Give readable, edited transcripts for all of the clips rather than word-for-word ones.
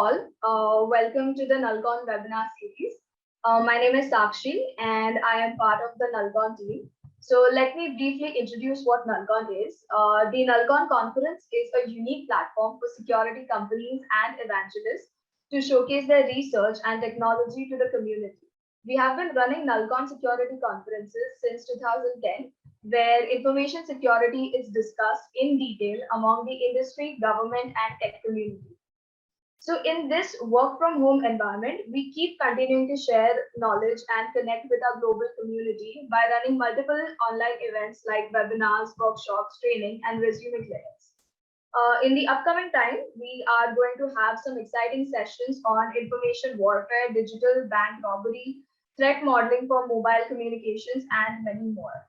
all. Welcome to the Nullcon webinar series. My name is Sakshi and I am part of the Nullcon team. So let me briefly introduce what Nullcon is. The Nullcon conference is a unique platform for security companies and evangelists to showcase their research and technology to the community. We have been running Nullcon security conferences since 2010, where information security is discussed in detail among the industry, government, and tech community. So in this work from home environment, we keep continuing to share knowledge and connect with our global community by running multiple online events like webinars, workshops, training, and resume clinics. In the upcoming time, we are going to have some exciting sessions on information warfare, digital bank robbery, threat modeling for mobile communications, and many more.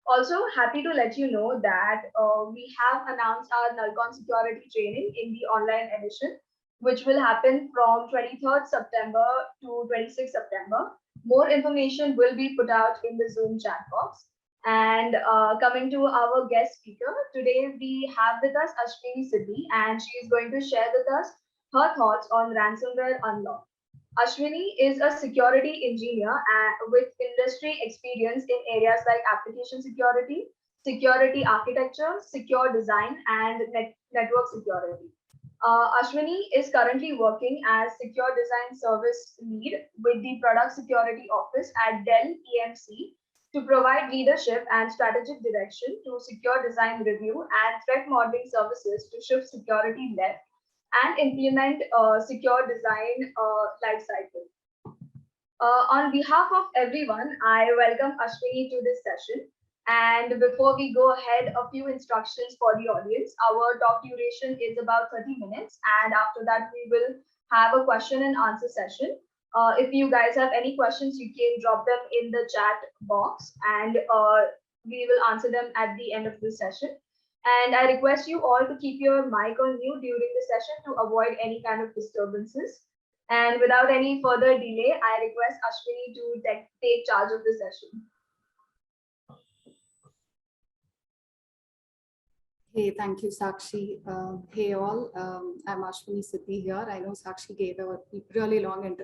Also, happy to let you know that we have announced our Nullcon security training in the online edition, which will happen from 23rd September to 26th September. More information will be put out in the Zoom chat box. And coming to our guest speaker, today we have with us Ashwini Siddhi, and she is going to share with us her thoughts on ransomware unlock. Ashwini is a security engineer with industry experience in areas like application security, security architecture, secure design, and network security. Ashwini is currently working as Secure Design Service Lead with the Product Security Office at DELL EMC to provide leadership and strategic direction to secure design review and threat modeling services to shift security left and implement secure design lifecycle. On behalf of everyone, I welcome Ashwini to this session. And before we go ahead, a few instructions for the audience. Our talk duration is about 30 minutes. And after that, we will have a question and answer session. If you guys have any questions, you can drop them in the chat box and we will answer them at the end of the session. And I request you all to keep your mic on mute during the session to avoid any kind of disturbances. And without any further delay, I request Ashwini to take charge of the session. Hey, thank you, Sakshi. Hey all, I'm Ashwini Siddhi here. I know Sakshi gave a really long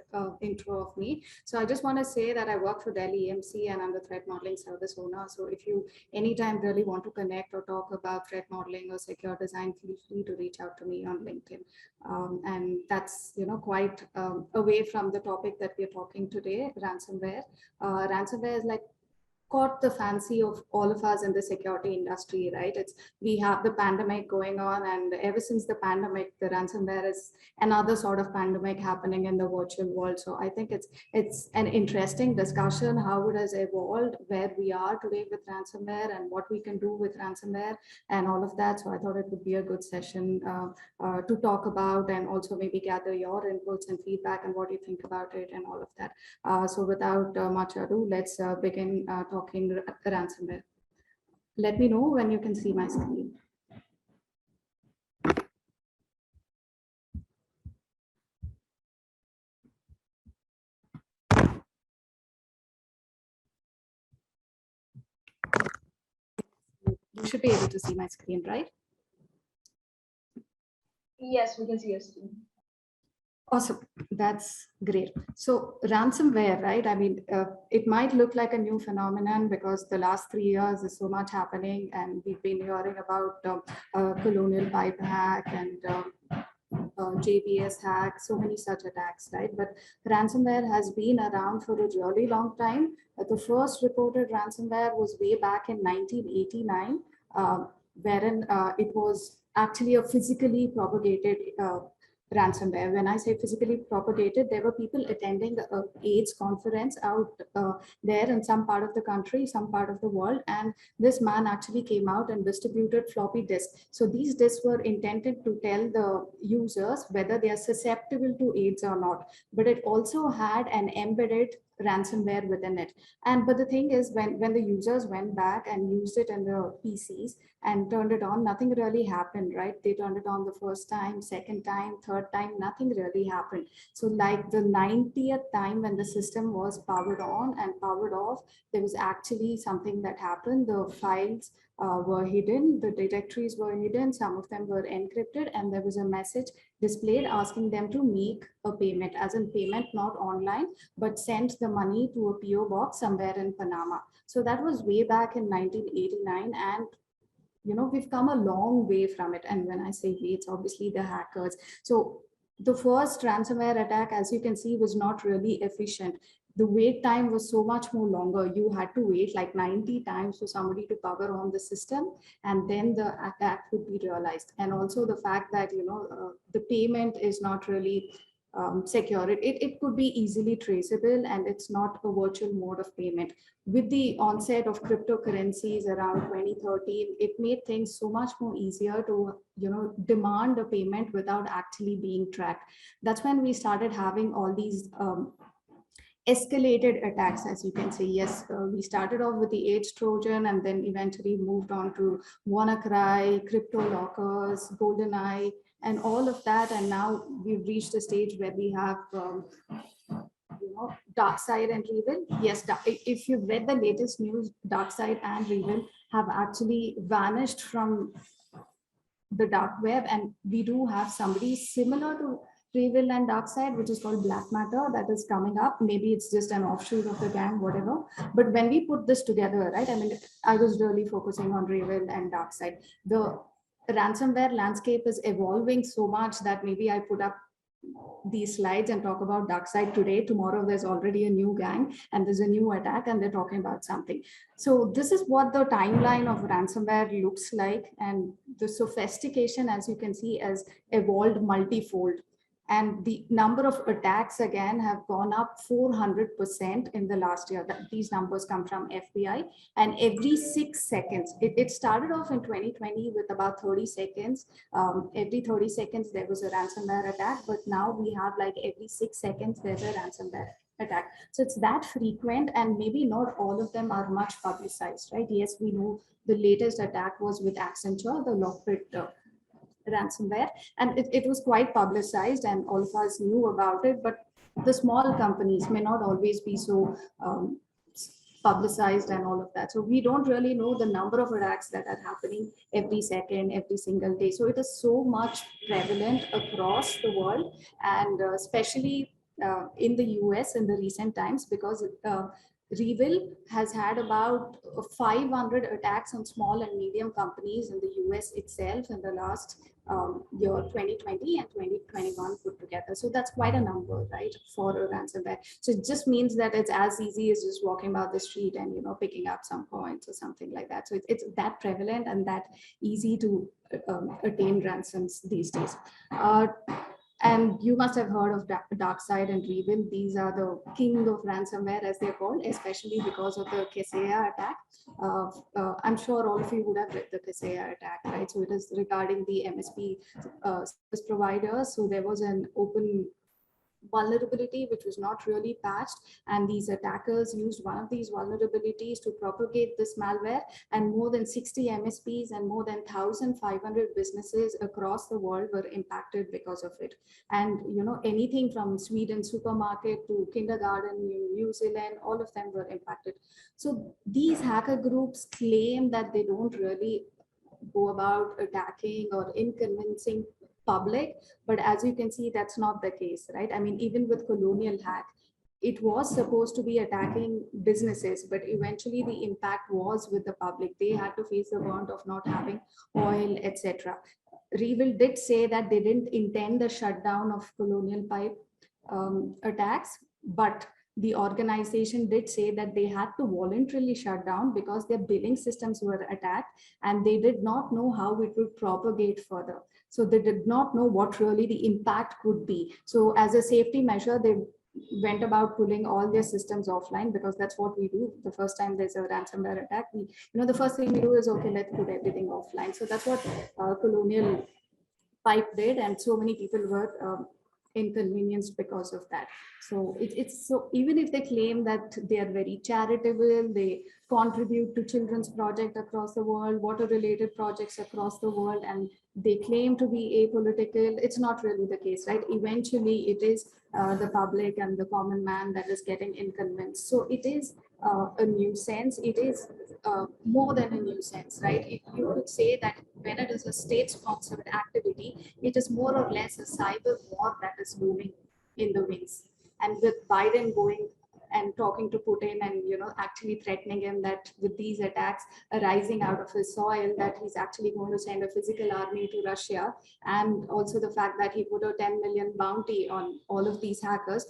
intro of me. So I just want to say that I work for DELL EMC and I'm the threat modeling service owner. So if you anytime really want to connect or talk about threat modeling or secure design, feel free to reach out to me on LinkedIn. And that's, quite away from the topic that we're talking today, ransomware. Ransomware is like caught the fancy of all of us in the security industry, right? We have the pandemic going on, and ever since the pandemic, the ransomware is another sort of pandemic happening in the virtual world. So I think it's an interesting discussion how it has evolved, where we are today with ransomware and what we can do with ransomware and all of that. So I thought it would be a good session to talk about and also maybe gather your inputs and feedback and what you think about it and all of that. So without much ado, let's begin talking ransomware. Let me know when you can see my screen. You should be able to see my screen, right? Yes, we can see your screen. Awesome. That's great. So ransomware, right? I mean, it might look like a new phenomenon because the last 3 years is so much happening, and we've been hearing about colonial pipe hack and JBS hack, so many such attacks, right? But ransomware has been around for a really long time. The first reported ransomware was way back in 1989, wherein it was actually a physically propagated ransomware. When I say physically propagated, there were people attending the AIDS conference out there in some part of the country, some part of the world, and this man actually came out and distributed floppy disks. So these disks were intended to tell the users whether they are susceptible to AIDS or not, but it also had an embedded ransomware within it. But the thing is, when the users went back and used it in the PCs and turned it on, nothing really happened, right? They turned it on the first time, second time, third time, nothing really happened. So like the 90th time when the system was powered on and powered off, there was actually something that happened. The files were hidden, the directories were hidden, some of them were encrypted, and there was a message displayed asking them to make a payment, as in payment not online, but send the money to a PO box somewhere in Panama. So that was way back in 1989, and we've come a long way from it. And when I say we, it's obviously the hackers. So the first ransomware attack, as you can see, was not really efficient. The wait time was so much more longer. You had to wait like 90 times for somebody to power on the system, and then the attack would be realized. And also the fact that, the payment is not really secure. It could be easily traceable, and it's not a virtual mode of payment. With the onset of cryptocurrencies around 2013, it made things so much more easier to, demand a payment without actually being tracked. That's when we started having all these escalated attacks, as you can see. Yes, we started off with the Age Trojan, and then eventually moved on to WannaCry, crypto lockers, GoldenEye, and all of that. And now we've reached a stage where we have, DarkSide and Reveal. Yes, if you've read the latest news, DarkSide and Reveal have actually vanished from the dark web, and we do have somebody similar to Reveal and DarkSide, which is called Black Matter, that is coming up. Maybe it's just an offshoot of the gang, whatever. But when we put this together, right, I mean, I was really focusing on Reveal and DarkSide. The ransomware landscape is evolving so much that maybe I put up these slides and talk about DarkSide today. Tomorrow there's already a new gang and there's a new attack and they're talking about something. So this is what the timeline of ransomware looks like, and the sophistication, as you can see, has evolved multifold. And the number of attacks again have gone up 400% in the last year. These numbers come from FBI. And every 6 seconds, it started off in 2020 with about 30 seconds. Every 30 seconds there was a ransomware attack, but now we have like every 6 seconds there's a ransomware attack. So it's that frequent, and maybe not all of them are much publicized, right? Yes, we know the latest attack was with Accenture, the Lockbit ransomware, and it was quite publicized and all of us knew about it, but the small companies may not always be so publicized and all of that. So we don't really know the number of attacks that are happening every second, every single day. So it is so much prevalent across the world, and especially in the US in the recent times, because Reveal has had about 500 attacks on small and medium companies in the US itself in the last year, 2020 and 2021 put together. So that's quite a number, right, for a ransomware. So it just means that it's as easy as just walking about the street and, picking up some coins or something like that. So it's that prevalent and that easy to attain ransoms these days. And you must have heard of DarkSide and Reveal. These are the king of ransomware, as they're called, especially because of the Kaseya attack. I'm sure all of you would have read the Kaseya attack, right? So it is regarding the MSP service providers. So there was an open vulnerability which was not really patched, and these attackers used one of these vulnerabilities to propagate this malware, and more than 60 MSPs and more than 1,500 businesses across the world were impacted because of it. And anything from Sweden supermarket to kindergarten in New Zealand, all of them were impacted. So these hacker groups claim that they don't really go about attacking or inconveniencing public, but as you can see, that's not the case, right? I mean, even with Colonial Hack, it was supposed to be attacking businesses, but eventually the impact was with the public. They had to face the brunt of not having oil, etc. Reveal did say that they didn't intend the shutdown of Colonial Pipe attacks, but the organization did say that they had to voluntarily shut down because their billing systems were attacked and they did not know how it would propagate further. So they did not know what really the impact could be. So as a safety measure, they went about pulling all their systems offline, because that's what we do. The first time there's a ransomware attack, the first thing we do is, okay, let's put everything offline. So that's what Colonial Pipe did, and so many people were inconvenienced because of that. So it's so, even if they claim that they are very charitable, they contribute to children's projects across the world, water related projects across the world, and they claim to be apolitical, it's not really the case, right? Eventually it is the public and the common man that is getting inconvenienced. So it is a nuisance. It is more than a nuisance, right? You could say that when it is a state-sponsored activity, it is more or less a cyber war that is looming in the wings. And with Biden going and talking to Putin and actually threatening him that with these attacks arising out of his soil, that he's actually going to send a physical army to Russia, and also the fact that he put a 10 million bounty on all of these hackers,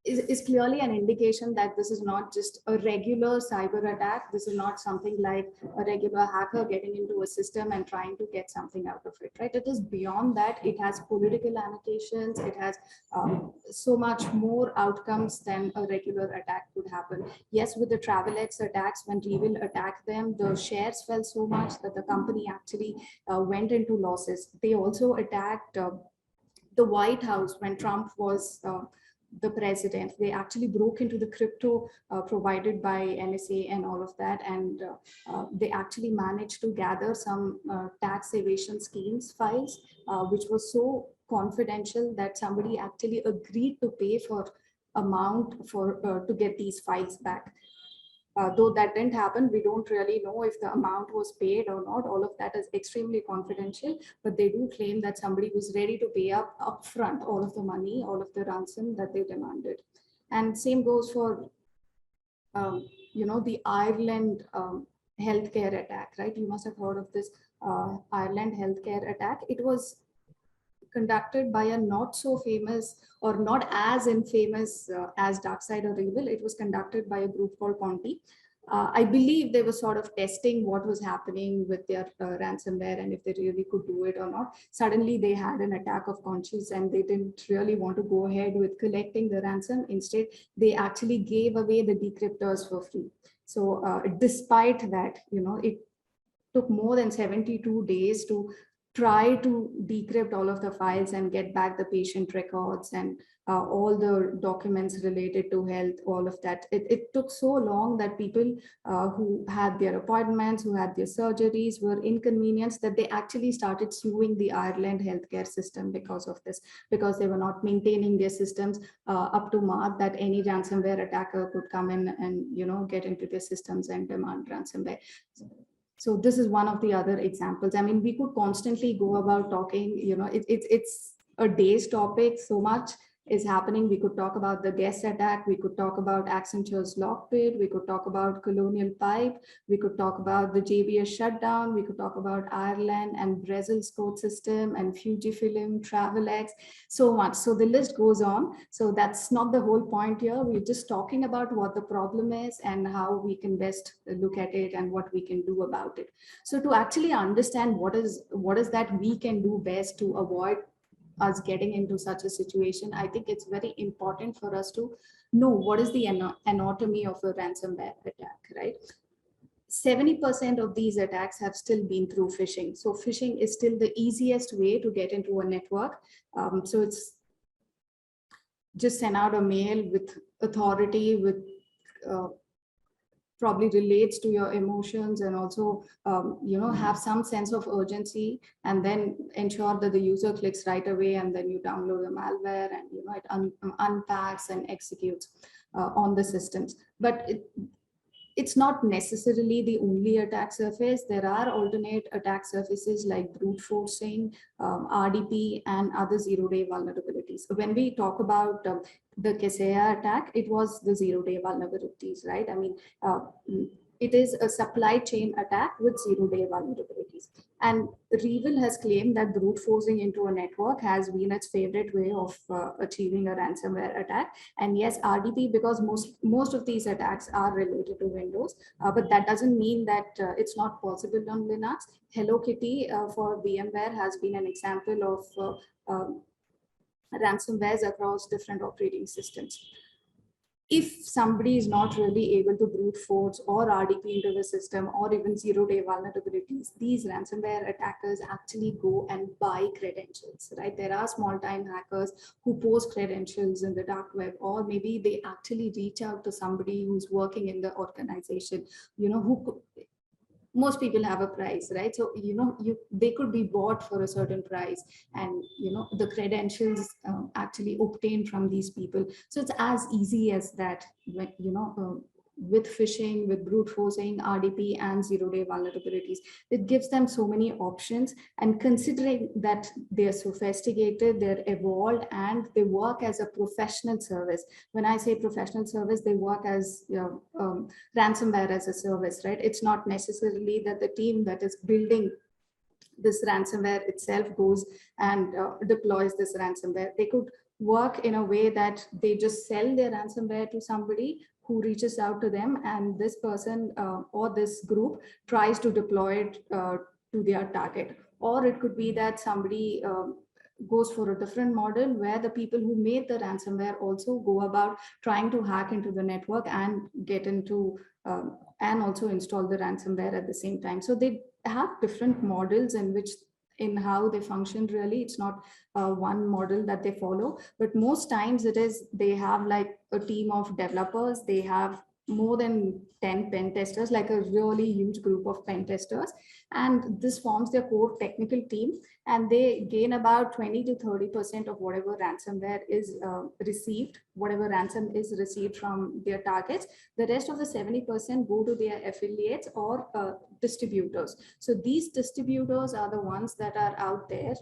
is clearly an indication that this is not just a regular cyber attack. This is not something like a regular hacker getting into a system and trying to get something out of it, right? It is beyond that. It has political annotations. It has so much more outcomes than a regular attack could happen. Yes, with the Travelex attacks, when Reveal attacked them, the shares fell so much that the company actually went into losses. They also attacked the White House when Trump was the president. They actually broke into the crypto provided by NSA and all of that, and they actually managed to gather some tax evasion schemes files, which was so confidential that somebody actually agreed to pay for amount for to get these files back. Though that didn't happen, we don't really know if the amount was paid or not. All of that is extremely confidential, but they do claim that somebody was ready to pay up upfront all of the money, all of the ransom that they demanded. And same goes for, the Ireland healthcare attack, right? You must have heard of this Ireland healthcare attack. It was conducted by a not so famous or not as infamous as Darkside or Reveal. It was conducted by a group called Conti. I believe they were sort of testing what was happening with their ransomware and if they really could do it or not. Suddenly they had an attack of conscience and they didn't really want to go ahead with collecting the ransom. Instead, they actually gave away the decryptors for free. So despite that, it took more than 72 days to try to decrypt all of the files and get back the patient records and all the documents related to health, all of that. It took so long that people who had their appointments, who had their surgeries were inconvenienced, that they actually started suing the Ireland healthcare system because of this, because they were not maintaining their systems up to mark, that any ransomware attacker could come in and get into their systems and demand ransomware. So this is one of the other examples. I mean, we could constantly go about talking, it's a day's topic. So much is happening. We could talk about the guest attack. We could talk about Accenture's Lockbit. We could talk about Colonial Pipe. We could talk about the JBS shutdown. We could talk about Ireland and Brazil's code system and Fujifilm, Travelex, so much. So the list goes on. So that's not the whole point here. We're just talking about what the problem is and how we can best look at it and what we can do about it. So to actually understand what is that we can do best to avoid us getting into such a situation, I think it's very important for us to know what is the anatomy of a ransomware attack, right? 70% of these attacks have still been through phishing. So phishing is still the easiest way to get into a network. So it's just send out a mail with authority, with probably relates to your emotions, and also have some sense of urgency, and then ensure that the user clicks right away, and then you download the malware and it unpacks and executes on the systems. But it's not necessarily the only attack surface. There are alternate attack surfaces like brute forcing, RDP, and other zero-day vulnerabilities. When we talk about the Kaseya attack, it was the zero-day vulnerabilities, right? I mean, it is a supply chain attack with zero-day vulnerabilities. And Reveal has claimed that brute forcing into a network has been its favorite way of achieving a ransomware attack. And yes, RDP, because most of these attacks are related to Windows, but that doesn't mean that it's not possible on Linux. Hello Kitty for VMware has been an example of ransomwares across different operating systems. If somebody is not really able to brute force or RDP into the system, or even zero-day vulnerabilities, these ransomware attackers actually go and buy credentials, right? There are small-time hackers who post credentials in the dark web, or maybe they actually reach out to somebody who's working in the organization, who most people have a price, right? So they could be bought for a certain price, and the credentials actually obtained from these people. So it's as easy as that. with phishing, with brute forcing, RDP, and zero-day vulnerabilities. It gives them so many options. And considering that they're sophisticated, they're evolved, and they work as a professional service. When I say professional service, they work as ransomware as a service, right? It's not necessarily that the team that is building this ransomware itself goes and deploys this ransomware. They could work in a way that they just sell their ransomware to somebody who reaches out to them, and this person or this group tries to deploy it to their target. Or it could be that somebody goes for a different model where the people who made the ransomware also go about trying to hack into the network and get into and also install the ransomware at the same time. So they have different models in how they function. Really, it's not one model that they follow, but most times it is they have like a team of developers. They have more than 10 pen testers, like a really huge group of pen testers, and this forms their core technical team, and they gain about 20 to 30% of whatever ransomware is received, whatever ransom is received from their targets. The rest of the 70% go to their affiliates or distributors. So these distributors are the ones that are out there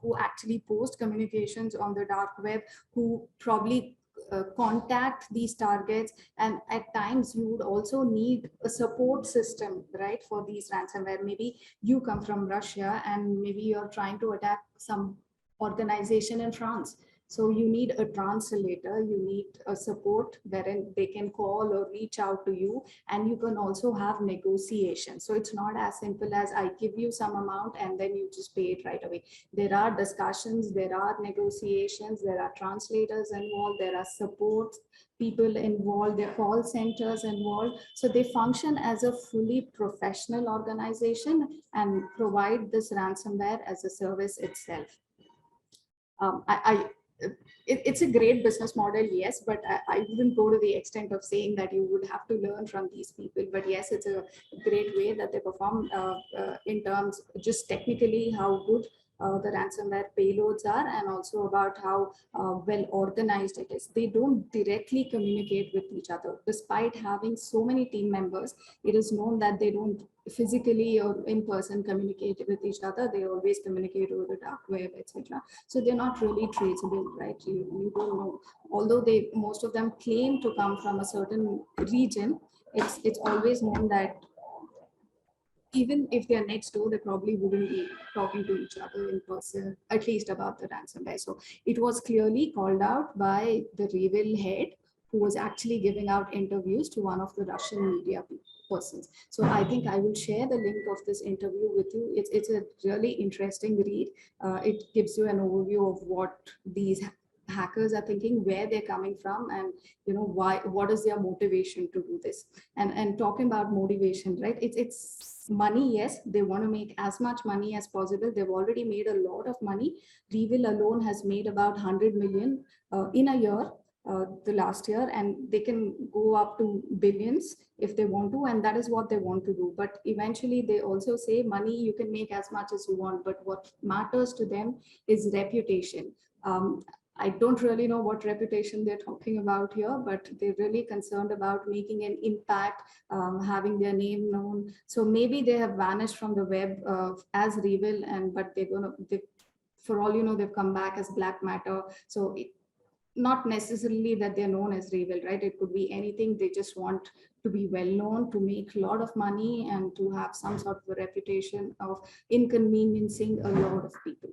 who actually post communications on the dark web, who probably contact these targets. And at times you would also need a support system, right, for these ransomware. Maybe you come from Russia and maybe you're trying to attack some organization in France. So you need a translator, you need a support wherein they can call or reach out to you, and you can also have negotiation. So it's not as simple as I give you some amount and then you just pay it right away. There are discussions, there are negotiations, there are translators involved, there are support people involved, there are call centers involved. So they function as a fully professional organization and provide this ransomware as a service itself. It's a great business model, yes, but I wouldn't go to the extent of saying that you would have to learn from these people. But yes, it's a great way that they perform in terms just technically how good the ransomware payloads are, and also about how well organized it is. They don't directly communicate with each other. Despite having so many team members, it is known that they don't physically or in person communicate with each other. They always communicate over the dark web, etc. So they're not really traceable, right? You don't know. Although most of them claim to come from a certain region, it's always known that even if they're next door, they probably wouldn't be talking to each other in person, at least about the ransomware. So it was clearly called out by the REvil head, who was actually giving out interviews to one of the Russian media persons. So I think I will share the link of this interview with you. It's a really interesting read. It gives you an overview of what these hackers are thinking, where they're coming from, and what is their motivation to do this. And talking about motivation, right, it's money. Yes, they want to make as much money as possible. They've already made a lot of money. REvil alone has made about 100 million in a year, the last year, and they can go up to billions if they want to, and that is what they want to do. But eventually they also say money you can make as much as you want, but what matters to them is reputation. I don't really know what reputation they're talking about here, but they're really concerned about making an impact, having their name known. So maybe they have vanished from the web as REvil, but for all you know, they've come back as Black Matter. So not necessarily that they're known as REvil, right? It could be anything. They just want to be well known, to make a lot of money, and to have some sort of a reputation of inconveniencing a lot of people.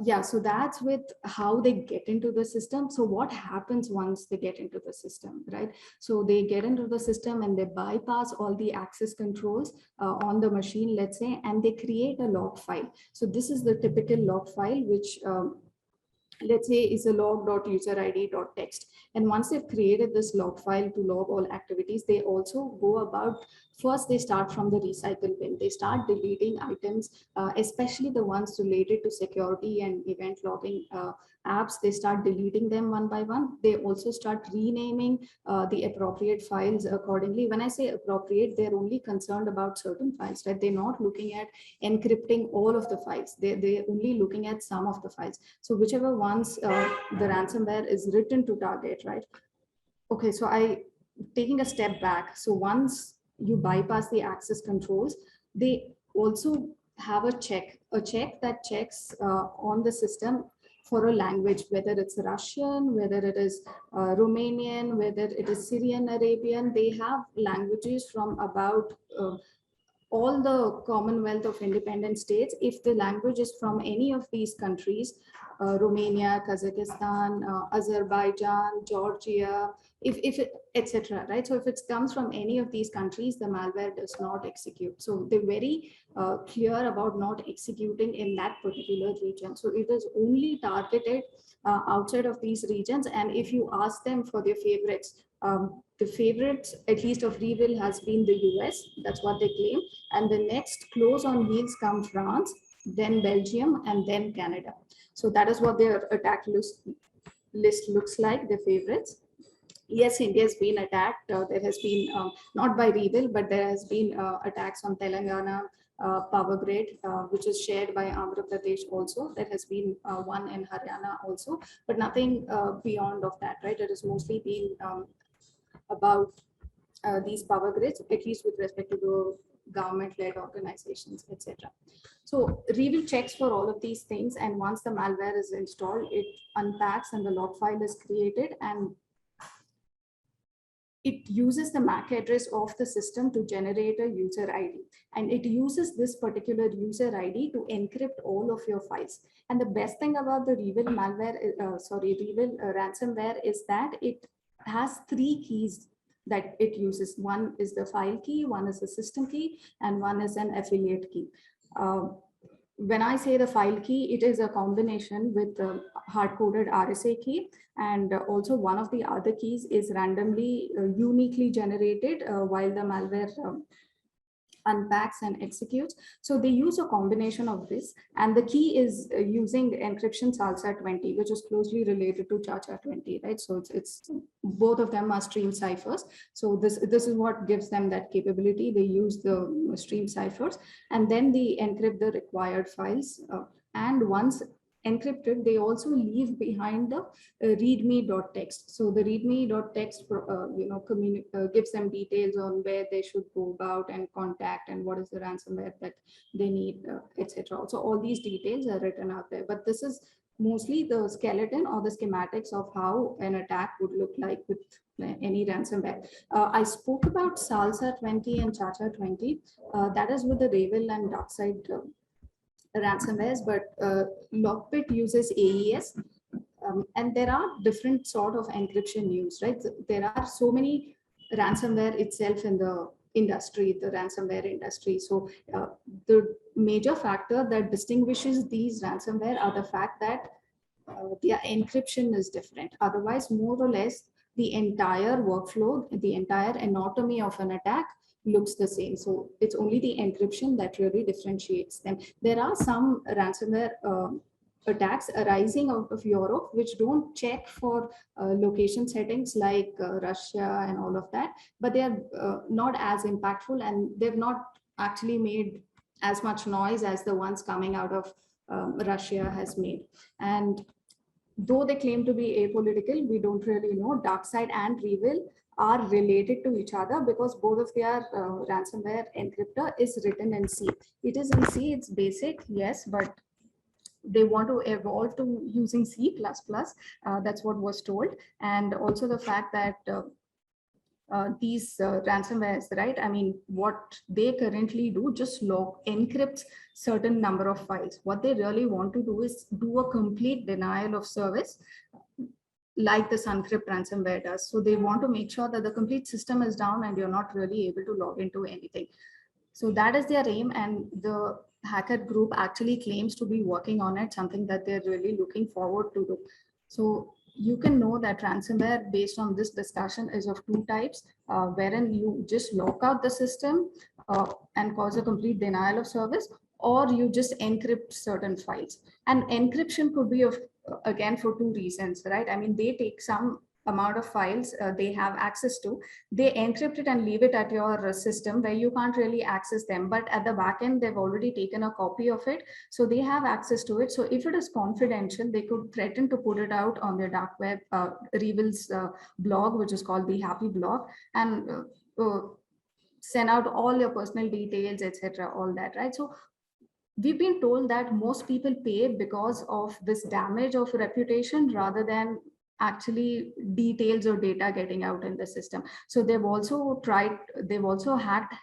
Yeah, so that's with how they get into the system. So what happens once they get into the system, right? So they get into the system and they bypass all the access controls on the machine, let's say, and they create a log file. So this is the typical log file, which let's say is a log.userid.txt. And once they've created this log file to log all activities, they also go about, first they start from the recycle bin. They start deleting items, especially the ones related to security and event logging apps. They start deleting them one by one. They also start renaming the appropriate files accordingly. When I say appropriate, they're only concerned about certain files, right? They're not looking at encrypting all of the files. They're only looking at some of the files. So whichever ones the ransomware is written to target, right? Okay, so taking a step back. So once you bypass the access controls, they also have a check that checks on the system for a language, whether it's Russian, whether it is Romanian, whether it is Syrian Arabian. They have languages from about all the Commonwealth of Independent States. If the language is from any of these countries, Romania, Kazakhstan, Azerbaijan, Georgia, if it, etc. Right? So if it comes from any of these countries, the malware does not execute. So they're very clear about not executing in that particular region. So it is only targeted outside of these regions. And if you ask them for their favorites, the favorites, at least of REvil, has been the US. That's what they claim. And the next close on heels come France, then Belgium, and then Canada. So that is what their attack list looks like, the favorites. Yes, India has been attacked. There has been, not by REvil, but there has been attacks on Telangana power grid, which is shared by Andhra Pradesh also. There has been one in Haryana also, but nothing beyond of that, right? It has mostly been about these power grids, at least with respect to the government-led organizations, etc. So REvil checks for all of these things, and once the malware is installed, it unpacks and the log file is created, and it uses the MAC address of the system to generate a user ID. And it uses this particular user ID to encrypt all of your files. And the best thing about the REvil malware, REvil ransomware is that it has 3 keys that it uses. One is the file key, one is the system key, and one is an affiliate key. When I say the file key, it is a combination with the hard-coded RSA key, and also one of the other keys is randomly uniquely generated while the malware unpacks and executes. So they use a combination of this, and the key is using encryption Salsa 20, which is closely related to Chacha 20, right? So it's both of them are stream ciphers. So this is what gives them that capability. They use the stream ciphers, and then they encrypt the required files. And once encrypted, they also leave behind the readme.txt. So the readme.txt, gives them details on where they should go about and contact and what is the ransomware that they need, etc. So all these details are written out there. But this is mostly the skeleton or the schematics of how an attack would look like with any ransomware. I spoke about Salsa 20 and Chacha 20. That is with the REvil and DarkSide ransomwares, but Lockbit uses AES, and there are different sort of encryption used, right? There are so many ransomware itself in the industry, the ransomware industry. So the major factor that distinguishes these ransomware are the fact that their encryption is different. Otherwise, more or less, the entire workflow, the entire anatomy of an attack looks the same. So it's only the encryption that really differentiates them. There are some ransomware attacks arising out of Europe, which don't check for location settings like Russia and all of that, but they are not as impactful, and they've not actually made as much noise as the ones coming out of Russia has made. And though they claim to be apolitical, we don't really know. DarkSide and REvil are related to each other because both of their ransomware encryptor is written in C. It is in C, it's basic, yes, but they want to evolve to using C++. That's what was told. And also the fact that these ransomwares, right? I mean, what they currently do just encrypts certain number of files. What they really want to do is do a complete denial of service, like the Suncrypt ransomware does. So they want to make sure that the complete system is down and you're not really able to log into anything. So that is their aim, and the hacker group actually claims to be working on it, something that they're really looking forward to do. So you can know that ransomware, based on this discussion, is of 2 types, wherein you just lock out the system and cause a complete denial of service, or you just encrypt certain files. And encryption could be of, again, for 2 reasons, right? I mean, they take some amount of files they have access to, they encrypt it and leave it at your system where you can't really access them. But at the back end, they've already taken a copy of it, so they have access to it. So if it is confidential, they could threaten to put it out on their dark web, Revil's blog, which is called the Happy Blog, and send out all your personal details, etc., all that, right? So we've been told that most people pay because of this damage of reputation rather than actually details or data getting out in the system. So they've also hacked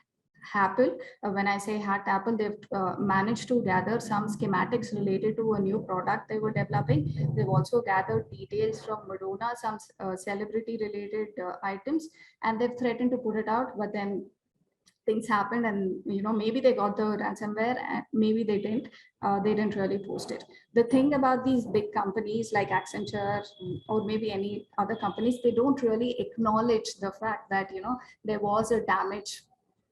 Apple. When I say hacked Apple, they've managed to gather some schematics related to a new product they were developing. They've also gathered details from Madonna, some celebrity related items, and they've threatened to put it out, but then things happened, and maybe they got the ransomware and maybe they didn't really post it. The thing about these big companies like Accenture or maybe any other companies, they don't really acknowledge the fact that there was a damage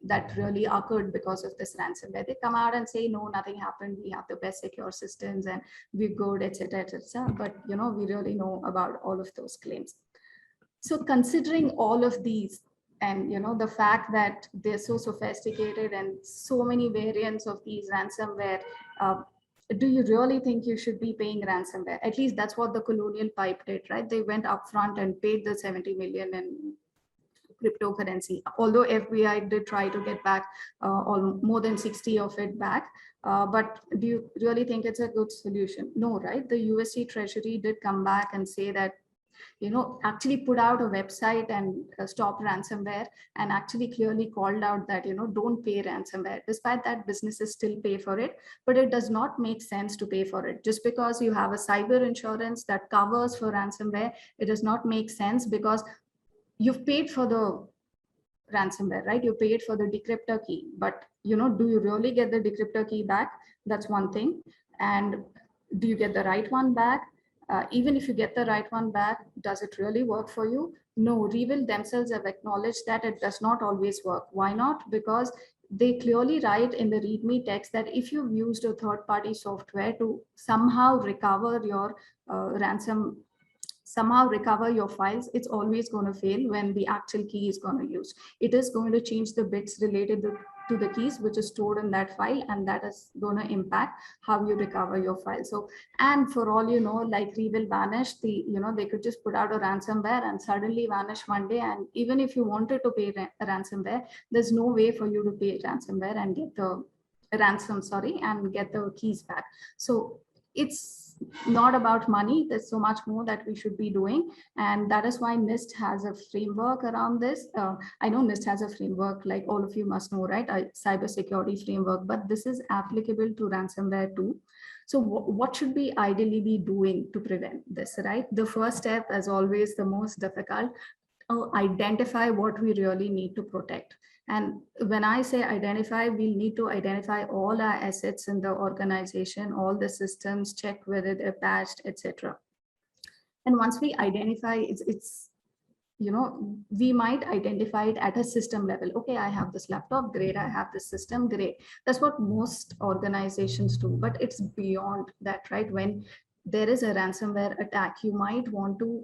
that really occurred because of this ransomware. They come out and say, no, nothing happened, we have the best secure systems and we're good, etc., etc. But we really know about all of those claims. So considering all of these, and the fact that they're so sophisticated and so many variants of these ransomware, do you really think you should be paying ransomware? At least that's what the Colonial Pipe did, right? They went upfront and paid the 70 million in cryptocurrency, although FBI did try to get back more than 60 of it back. But do you really think it's a good solution? No, right? The USD Treasury did come back and say that actually put out a website and stop ransomware, and actually clearly called out that, don't pay ransomware. Despite that, businesses still pay for it, but it does not make sense to pay for it. Just because you have a cyber insurance that covers for ransomware, it does not make sense, because you've paid for the ransomware, right? You paid for the decryptor key, but do you really get the decryptor key back? That's one thing. And do you get the right one back? Even if you get the right one back, does it really work for you? No, Revil themselves have acknowledged that it does not always work. Why not? Because they clearly write in the README text that if you've used a third-party software to somehow recover your somehow recover your files, it's always going to fail when the actual key is going to use. It is going to change the bits related to the keys which is stored in that file, and that is going to impact how you recover your file. So, and for all like Revil vanished, they could just put out a ransomware and suddenly vanish one day. And even if you wanted to pay ransomware, there's no way for you to pay ransomware and get the and get the keys back. So it's not about money. There's so much more that we should be doing, and that is why NIST has a framework around this. I know NIST has a framework, like all of you must know, right? A cybersecurity framework, but this is applicable to ransomware too. So what should we ideally be doing to prevent this, right? The first step, as always, the most difficult, identify what we really need to protect. And when I say identify, we'll need to identify all our assets in the organization, all the systems, check whether they're patched, etc. And once we identify, we might identify it at a system level. Okay, I have this laptop, great. I have this system, great. That's what most organizations do, but it's beyond that, right? When there is a ransomware attack, you might want to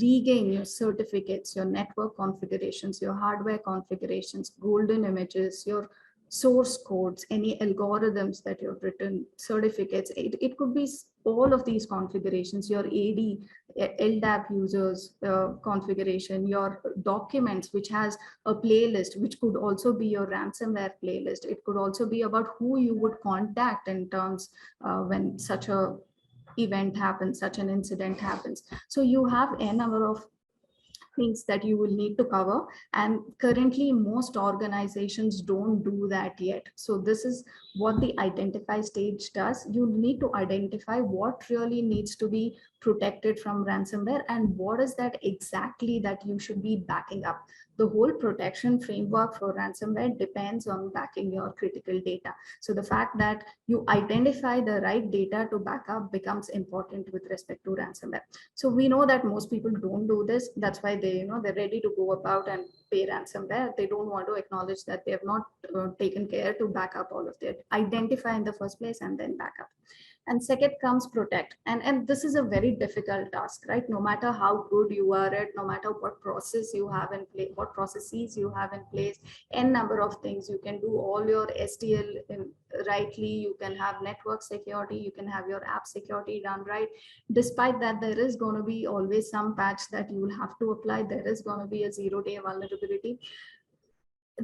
regain your certificates, your network configurations, your hardware configurations, golden images, your source codes, any algorithms that you've written, certificates. It could be all of these configurations, your AD, LDAP users configuration, your documents, which has a playlist, which could also be your ransomware playlist. It could also be about who you would contact in terms when such a event happens, such an incident happens. So you have a number of things that you will need to cover, and currently most organizations don't do that yet. So this is what the identify stage does. You need to identify what really needs to be protected from ransomware and what is that exactly that you should be backing up. The whole protection framework for ransomware depends on backing your critical data. So the fact that you identify the right data to back up becomes important with respect to ransomware. So we know that most people don't do this. That's why they're ready to go about and pay ransomware. They don't want to acknowledge that they have not taken care to back up all of that. Identify in the first place and then back up. And second comes protect. And this is a very difficult task, right? No matter how good you are at, no matter what process you have in place, what processes you have in place, n number of things, you can do all your STL rightly, you can have network security, you can have your app security done right. Despite that, there is going to be always some patch that you will have to apply. There is going to be a 0-day vulnerability.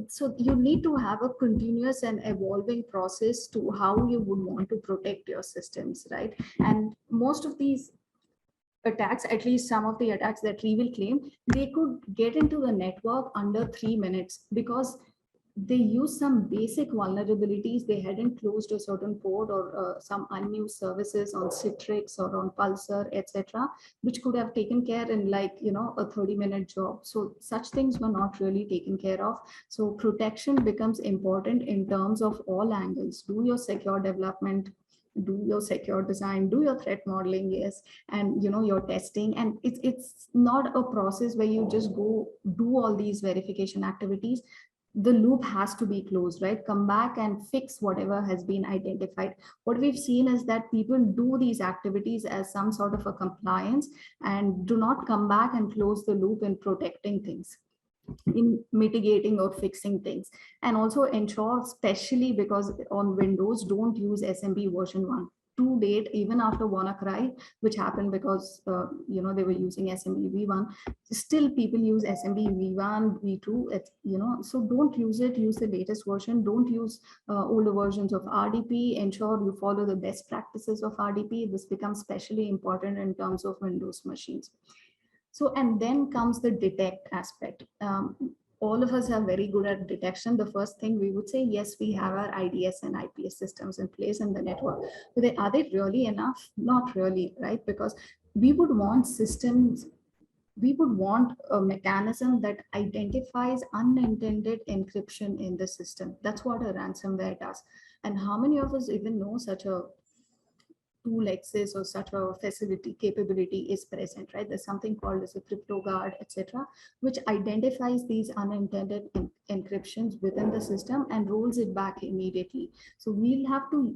So you need to have a continuous and evolving process to how you would want to protect your systems, right? And most of these attacks, at least some of the attacks that we will claim, they could get into the network under 3 minutes because they use some basic vulnerabilities. They hadn't closed a certain port or some unused services on Citrix or on Pulsar, etc., which could have taken care in like, a 30-minute job. So such things were not really taken care of. So protection becomes important in terms of all angles. Do your secure development, do your secure design, do your threat modeling, yes, and your testing. And it's not a process where you just go do all these verification activities. The loop has to be closed, right? Come back and fix whatever has been identified. What we've seen is that people do these activities as some sort of a compliance and do not come back and close the loop in protecting things, in mitigating or fixing things. And also ensure, especially because on Windows, don't use SMB version 1. To date, even after WannaCry, which happened because they were using SMB v1, still people use SMB v1, v2, so don't use it. Use the latest version. Don't use older versions of RDP. Ensure you follow the best practices of RDP. This becomes especially important in terms of Windows machines. So, and then comes the detect aspect. All of us are very good at detection. The first thing we would say, yes, we have our IDS and IPS systems in place in the network. But are they really enough? Not really, right? Because we would want systems, we would want a mechanism that identifies unintended encryption in the system. That's what a ransomware does. And how many of us even know such a tool access or such a facility capability is present, right? There's something called as a crypto guard, etc., which identifies these unintended encryptions within the system and rolls it back immediately. So we'll have to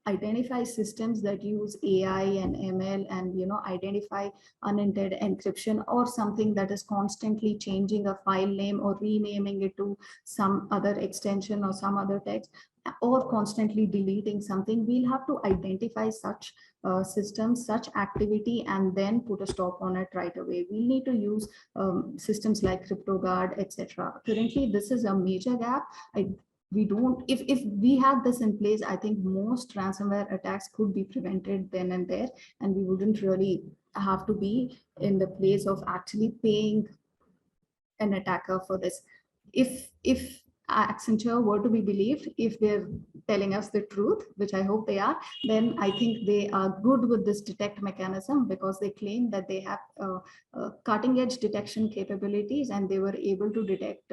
identify systems that use AI and ML and identify unintended encryption, or something that is constantly changing a file name or renaming it to some other extension or some other text, or constantly deleting something. We'll have to identify such systems, such activity, and then put a stop on it right away. We need to use systems like CryptoGuard, etc. Currently, this is a major gap. We don't, if we had this in place, I think most ransomware attacks could be prevented then and there, and we wouldn't really have to be in the place of actually paying an attacker for this. If Accenture were to be believed, if they're telling us the truth, which I hope they are, then I think they are good with this detect mechanism, because they claim that they have cutting edge detection capabilities and they were able to detect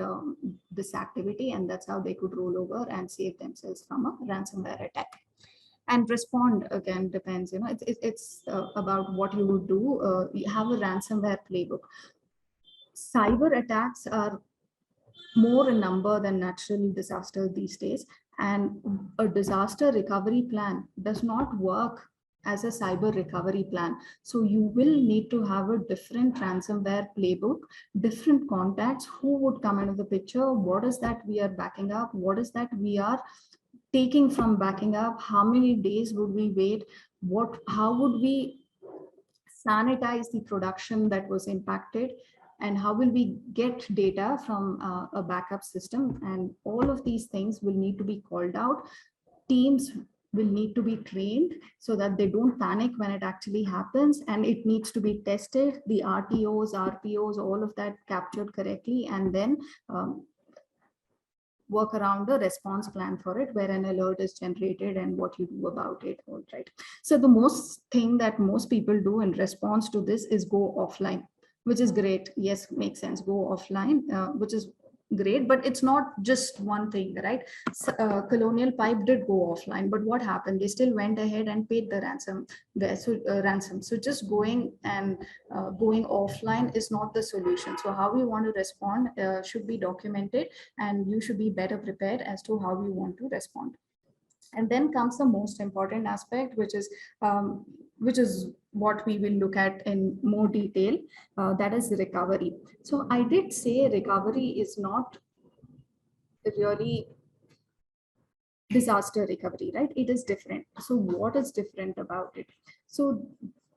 this activity, and that's how they could roll over and save themselves from a ransomware attack. And respond, again, depends, it's about what you would do. You have a ransomware playbook. Cyber attacks are more in number than natural disaster these days, and a disaster recovery plan does not work as a cyber recovery plan. So you will need to have a different ransomware playbook, different contacts who would come into the picture. What is that we are backing up? What is that we are taking from backing up? How many days would we wait? How would we sanitize the production that was impacted? And how will we get data from a backup system? And all of these things will need to be called out. Teams will need to be trained so that they don't panic when it actually happens, and it needs to be tested, the RTOs, RPOs, all of that captured correctly, and then work around a response plan for it, where an alert is generated and what you do about it. All right. So the most thing that most people do in response to this is go offline, which is great. Yes, makes sense. Go offline, which is great, but it's not just one thing, right? Colonial Pipe did go offline, but what happened? They still went ahead and paid the ransom. So just going offline is not the solution. So how we want to respond should be documented, and you should be better prepared as to how you want to respond. And then comes the most important aspect, which is what we will look at in more detail, that is recovery. So I did say recovery is not really disaster recovery, right? It is different. So what is different about it? So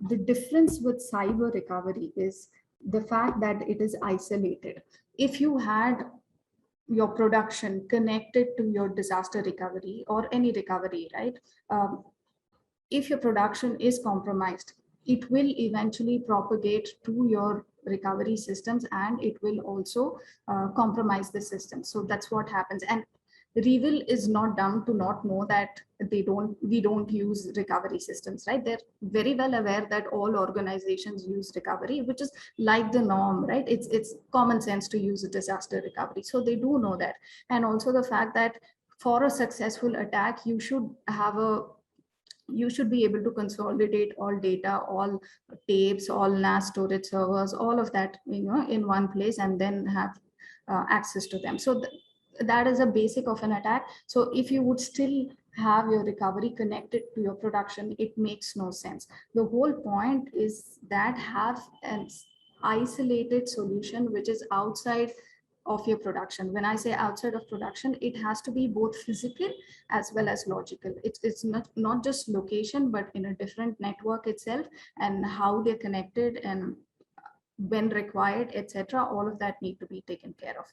the difference with cyber recovery is the fact that it is isolated. If you had your production connected to your disaster recovery or any recovery, right? If your production is compromised, it will eventually propagate to your recovery systems, and it will also compromise the system. So that's what happens. And Revil is not dumb to not know that we don't use recovery systems, right? They're very well aware that all organizations use recovery, which is like the norm, right? It's common sense to use a disaster recovery. So they do know that. And also the fact that for a successful attack, you should be able to consolidate all data, all tapes, all NAS storage servers, all of that, in one place, and then have access to them. So that is a basic of an attack. So if you would still have your recovery connected to your production, it makes no sense. The whole point is that have an isolated solution which is outside of your production. When I say outside of production, it has to be both physical as well as logical. It's not just location, but in a different network itself, and how they're connected and when required, etc. All of that need to be taken care of.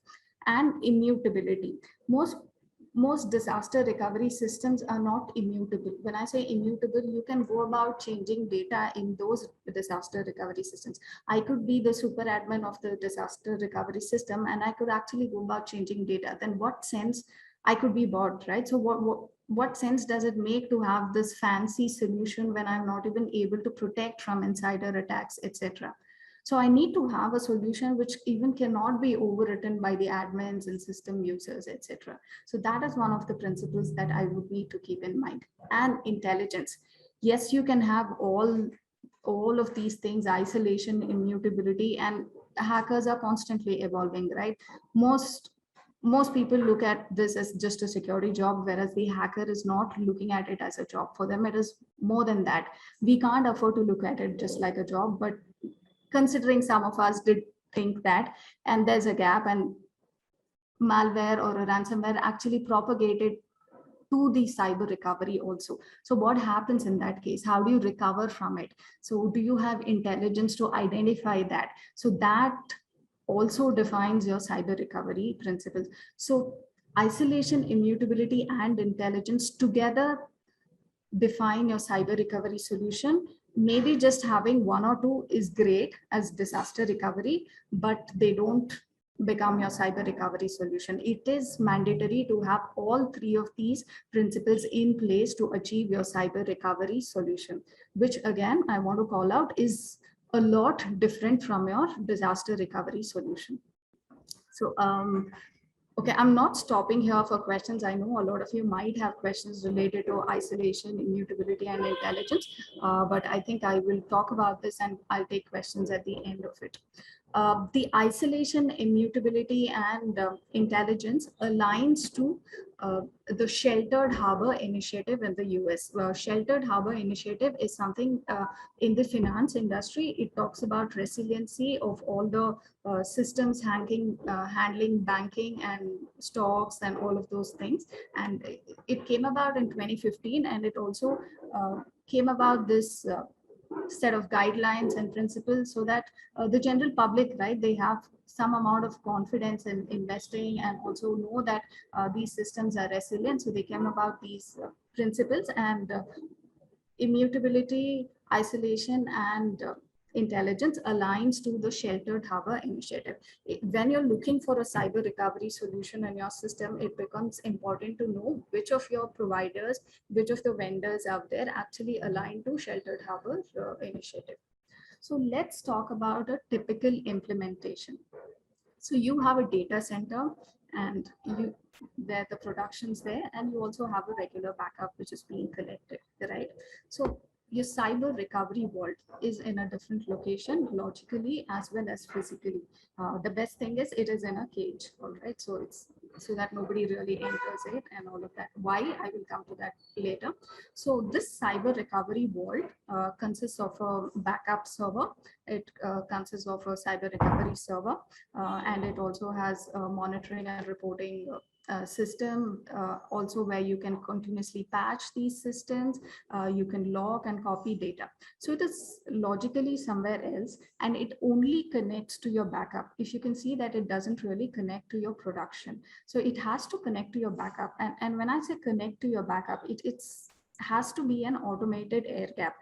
And immutability. Most disaster recovery systems are not immutable. When I say immutable, you can go about changing data in those disaster recovery systems. I could be the super admin of the disaster recovery system, and I could actually go about changing data. Then what sense I could be bought, right? So what sense does it make to have this fancy solution when I'm not even able to protect from insider attacks, etc.? So I need to have a solution which even cannot be overwritten by the admins and system users, etc. So that is one of the principles that I would need to keep in mind. And intelligence. Yes, you can have all of these things, isolation, immutability, and hackers are constantly evolving, right? Most people look at this as just a security job, whereas the hacker is not looking at it as a job. For them, it is more than that. We can't afford to look at it just like a job, but considering some of us did think that, and there's a gap, and malware or a ransomware actually propagated to the cyber recovery also. So what happens in that case? How do you recover from it? So do you have intelligence to identify that? So that also defines your cyber recovery principles. So isolation, immutability, and intelligence together define your cyber recovery solution. Maybe just having one or two is great as disaster recovery, but they don't become your cyber recovery solution. It is mandatory to have all three of these principles in place to achieve your cyber recovery solution, which again, I want to call out, is a lot different from your disaster recovery solution. So, okay, I'm not stopping here for questions. I know a lot of you might have questions related to isolation, immutability, and intelligence, but I think I will talk about this and I'll take questions at the end of it. The isolation, immutability, and intelligence aligns to the Sheltered Harbor Initiative in the US. Sheltered Harbor Initiative is something in the finance industry. It talks about resiliency of all the systems handling banking and stocks and all of those things. And it came about in 2015, and it also came about this set of guidelines and principles so that the general public, right, they have some amount of confidence in investing and also know that these systems are resilient. So they came about these principles, and immutability, isolation, and intelligence aligns to the Sheltered Harbor Initiative. When you're looking for a cyber recovery solution in your system, it becomes important to know which of your providers, which of the vendors out there actually align to Sheltered Harbor Initiative. So let's talk about a typical implementation. So you have a data center, and where the production's there, and you also have a regular backup which is being collected, right? So your cyber recovery vault is in a different location, logically as well as physically. The best thing is it is in a cage, all right? So so that nobody really enters it and all of that. Why? I will come to that later. So this cyber recovery vault consists of a backup server. It consists of a cyber recovery server, and it also has monitoring and reporting system, also where you can continuously patch these systems, you can log and copy data. So it is logically somewhere else, and it only connects to your backup. If you can see that it doesn't really connect to your production. So it has to connect to your backup. And when I say connect to your backup, it's has to be an automated air gap.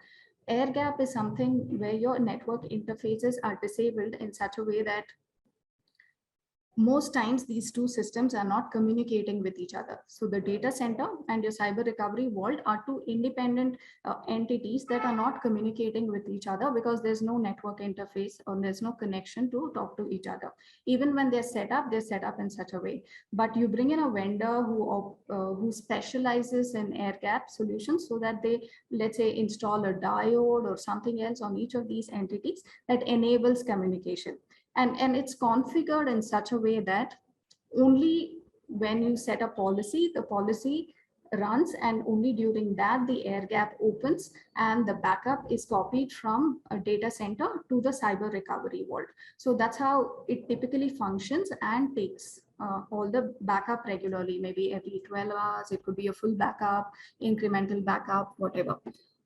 Air gap is something where your network interfaces are disabled in such a way that most times these two systems are not communicating with each other. So the data center and your cyber recovery vault are two independent entities that are not communicating with each other because there's no network interface or there's no connection to talk to each other. Even when they're set up in such a way. But you bring in a vendor who specializes in air gap solutions so that they, let's say, install a diode or something else on each of these entities that enables communication. And it's configured in such a way that only when you set a policy, the policy runs, and only during that the air gap opens and the backup is copied from a data center to the cyber recovery vault. So that's how it typically functions and takes all the backup regularly, maybe every 12 hours. It could be a full backup, incremental backup, whatever.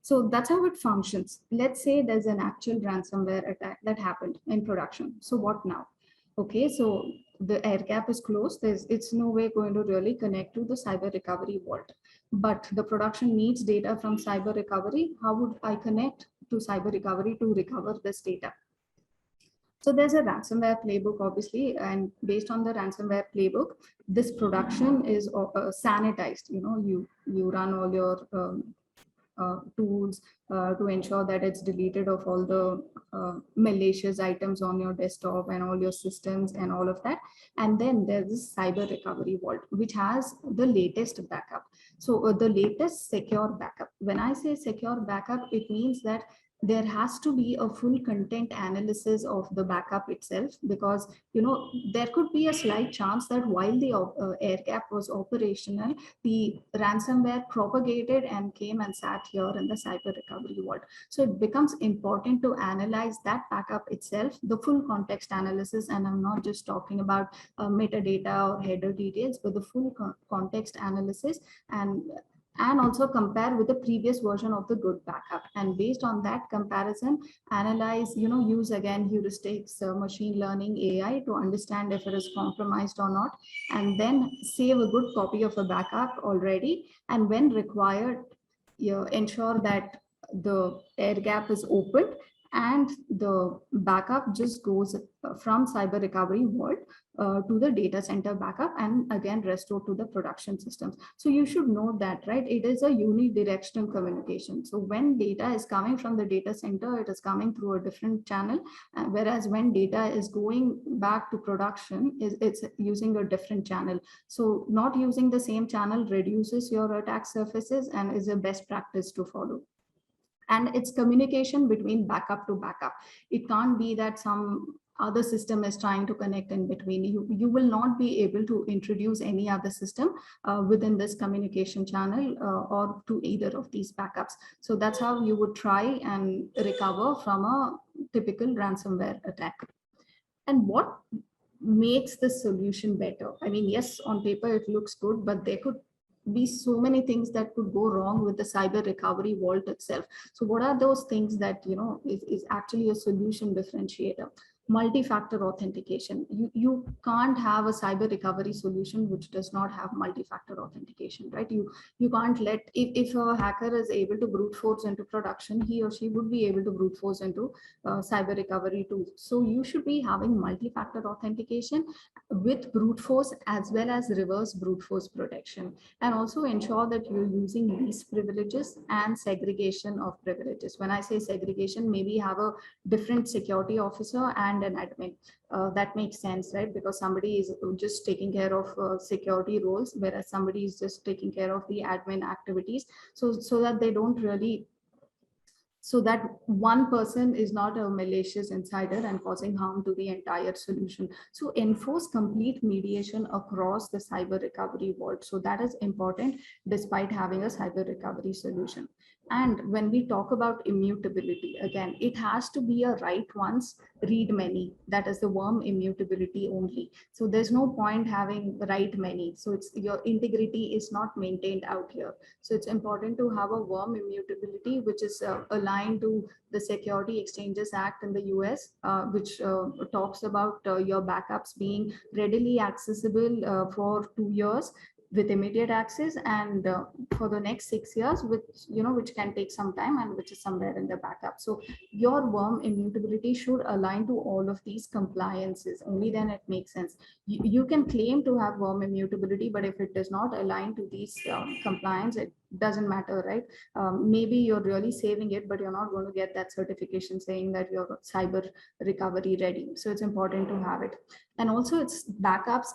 So that's how it functions. Let's say there's an actual ransomware attack that happened in production. So what now? Okay, so the air gap is closed. It's no way going to really connect to the cyber recovery vault. But the production needs data from cyber recovery. How would I connect to cyber recovery to recover this data? So there's a ransomware playbook, obviously, and based on the ransomware playbook, this production is sanitized. You know, you run all your tools to ensure that it's deleted of all the malicious items on your desktop and all your systems and all of that. And then there's this cyber recovery vault, which has the latest backup. So the latest secure backup. When I say secure backup, it means that there has to be a full content analysis of the backup itself, because there could be a slight chance that while the air gap was operational, the ransomware propagated and came and sat here in the cyber recovery vault. So it becomes important to analyze that backup itself, the full context analysis, and I'm not just talking about metadata or header details, but the full context analysis, and also compare with the previous version of the good backup. And based on that comparison, analyze, use again heuristics, machine learning, AI to understand if it is compromised or not, and then save a good copy of a backup already. And when required, ensure that the air gap is opened and the backup just goes from cyber recovery vault to the data center backup, and again restore to the production systems. So you should know that, right? It is a unidirectional communication. So when data is coming from the data center, it is coming through a different channel, whereas when data is going back to production, it's using a different channel. So not using the same channel reduces your attack surfaces and is a best practice to follow. And it's communication between backup to backup. It can't be that some other system is trying to connect in between. You will not be able to introduce any other system within this communication channel or to either of these backups. So that's how you would try and recover from a typical ransomware attack. And what makes the solution better? I mean, yes, on paper it looks good, but there could be so many things that could go wrong with the cyber recovery vault itself. So what are those things that is actually a solution differentiator? Multi-factor authentication. You can't have a cyber recovery solution which does not have multi-factor authentication, right? You can't let, if a hacker is able to brute force into production, he or she would be able to brute force into cyber recovery too. So you should be having multi-factor authentication with brute force as well as reverse brute force protection, and also ensure that you're using least privileges and segregation of privileges. When I say segregation, maybe have a different security officer and an admin. That makes sense, right? Because somebody is just taking care of security roles, whereas somebody is just taking care of the admin activities, so that they don't really so that one person is not a malicious insider and causing harm to the entire solution. So enforce complete mediation across the cyber recovery world. So that is important despite having a cyber recovery solution. And when we talk about immutability, again, it has to be a write once, read many. That is the worm immutability only. So there's no point having write many. So it's your integrity is not maintained out here. So it's important to have a worm immutability, which is aligned to the Security Exchanges Act in the US, which talks about your backups being readily accessible for 2 years with immediate access, and for the next 6 years, which can take some time and which is somewhere in the backup. So your worm immutability should align to all of these compliances. Only then it makes sense. You can claim to have worm immutability, but if it does not align to these compliance, it doesn't matter, right? Maybe you're really saving it, but you're not going to get that certification saying that you're cyber recovery ready. So it's important to have it. And also its backups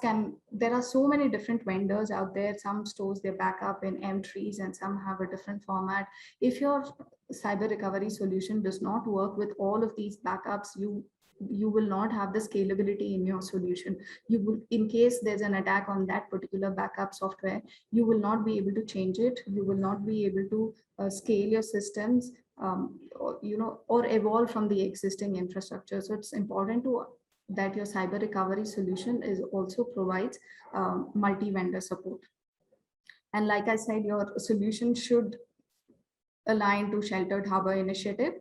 there are so many different vendors out there. Some stores their backup in M3s and some have a different format. If your cyber recovery solution does not work with all of these backups, you will not have the scalability in your solution. You will, in case there's an attack on that particular backup software, you will not be able to change it. You will not be able to scale your systems, or evolve from the existing infrastructure. So it's important that your cyber recovery solution is also provides multi-vendor support. And like I said, your solution should align to Sheltered Harbor initiative,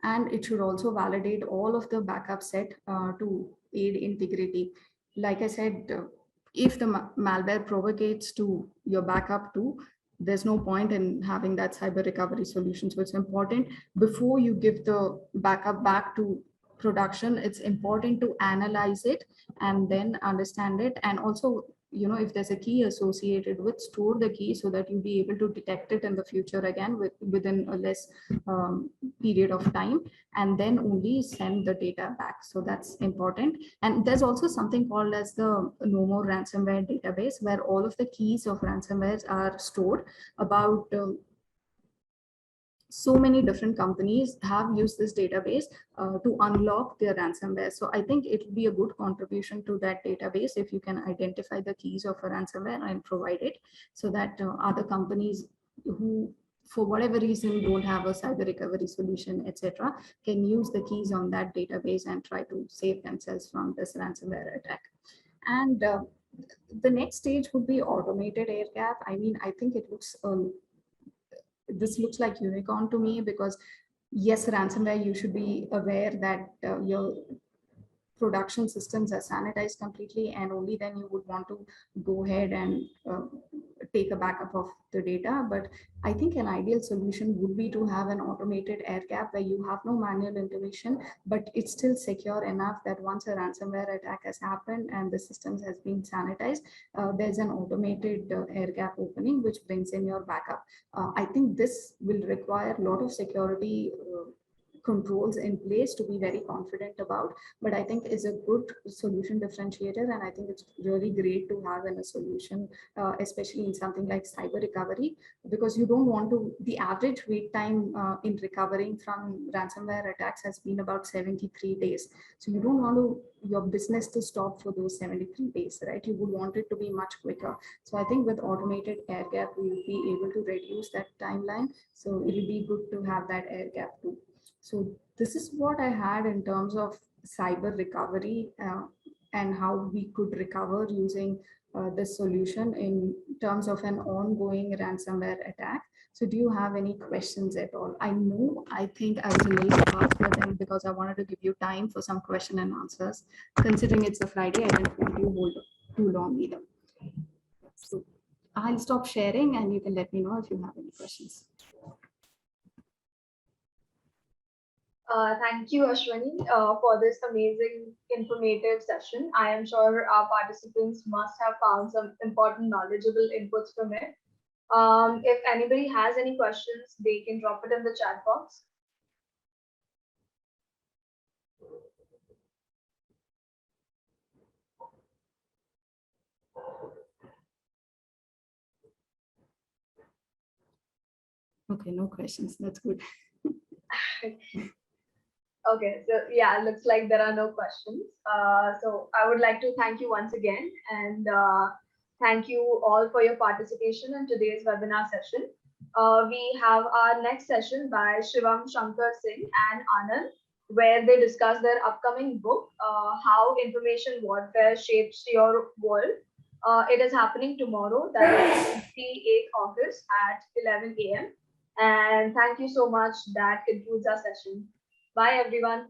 and it should also validate all of the backup set to aid integrity. Like I said, if the malware propagates to your backup too, there's no point in having that cyber recovery solution. So it's important before you give the backup back to production, it's important to analyze it and then understand it. And also, if there's a key associated with, store the key so that you'll be able to detect it in the future again within a less period of time, and then only send the data back. So that's important. And there's also something called as the No More Ransomware database, where all of the keys of ransomwares are stored. About so many different companies have used this database to unlock their ransomware. So I think it would be a good contribution to that database if you can identify the keys of a ransomware and provide it, so that other companies who for whatever reason don't have a cyber recovery solution, etc., can use the keys on that database and try to save themselves from this ransomware attack. And the next stage would be automated air gap. I mean, I think this looks like unicorn to me, because yes, ransomware, you should be aware that your production systems are sanitized completely, and only then you would want to go ahead and take a backup of the data. But I think an ideal solution would be to have an automated air gap where you have no manual intervention, but it's still secure enough that once a ransomware attack has happened and the systems has been sanitized, there's an automated air gap opening which brings in your backup. I think this will require a lot of security controls in place to be very confident about, but I think is a good solution differentiator, and I think it's really great to have in a solution, especially in something like cyber recovery, because you don't want to, the average wait time in recovering from ransomware attacks has been about 73 days. So you don't want your business to stop for those 73 days, right? You would want it to be much quicker. So I think with automated air gap, we will be able to reduce that timeline. So it will be good to have that air gap too. So this is what I had in terms of cyber recovery and how we could recover using this solution in terms of an ongoing ransomware attack. So do you have any questions at all? I think I was a little fast, but then because I wanted to give you time for some question and answers, considering it's a Friday, I didn't want you to hold too long either. So I'll stop sharing and you can let me know if you have any questions. Thank you, Ashwini, for this amazing, informative session. I am sure our participants must have found some important, knowledgeable inputs from it. If anybody has any questions, they can drop it in the chat box. Okay, no questions. That's good. Okay, so yeah, looks like there are no questions. So I would like to thank you once again, and thank you all for your participation in today's webinar session. We have our next session by Shivam Shankar Singh and Anand, where they discuss their upcoming book, How Information Warfare Shapes Your World. It is happening tomorrow, that is 28th August at 11 a.m. And thank you so much. That concludes our session. Bye, everyone.